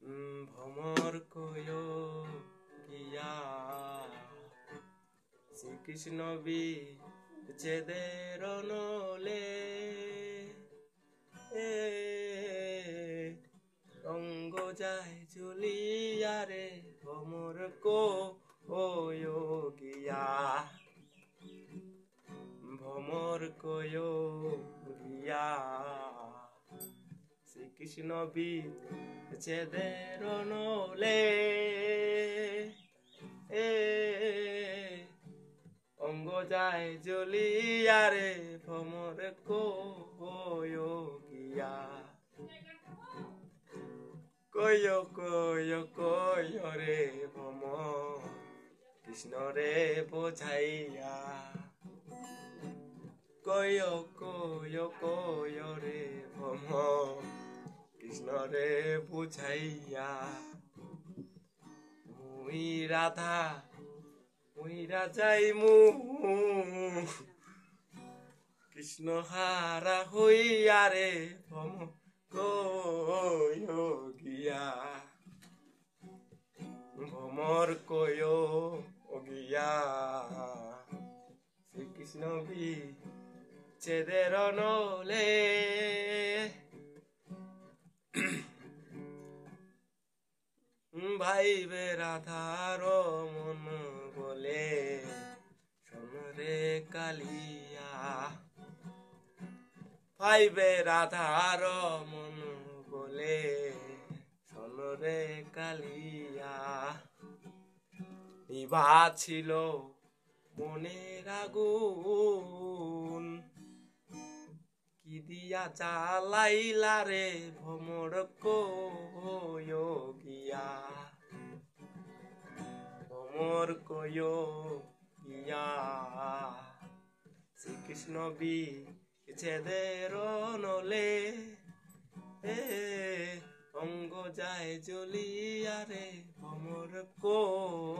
ভ্রমর কয় গিয়া শ্রীকৃষ্ণ বিচ্ছেদের নলে রঙ্গ যায় জ্বলিয়া রে ভ্রমর কয় গিয়া ভ্রমর কয় গিয়া শ্রীকৃষ্ণ বিচ্ছেদের নলে অঙ্গ যায় জ্বলিয়া রে ভ্রমর কয় গিয়া কয় কয় কয় রে ভ্রমর কৃষ্ণ রে বোঝাইয়া কয় কয় কয় রে ভ্রমর কৃষ্ণ রে বুঝাইয়া মুই রাধা মুই রাজাই কৃষ্ণ হারা হইয়া রে ভ্রমর কয় গিয়া ভ্রমর কয় গিয়া শ্রীকৃষ্ণ বিচ্ছেদের নলে ভাইবে রাধার মন বলে সোনরে কালিয়া ভাইবে রাধার মন বলে সোনরে কালিয়া নিভা ছিল মনের আগুন কি দিয়া জ্বালাইলা রে ভ্রমর কয় গিয়া ভ্রমর কয় গিয়া শ্রীকৃষ্ণ বিচ্ছেদের নলে অঙ্গ যায় জ্বলিয়া রে ভ্রমর কয়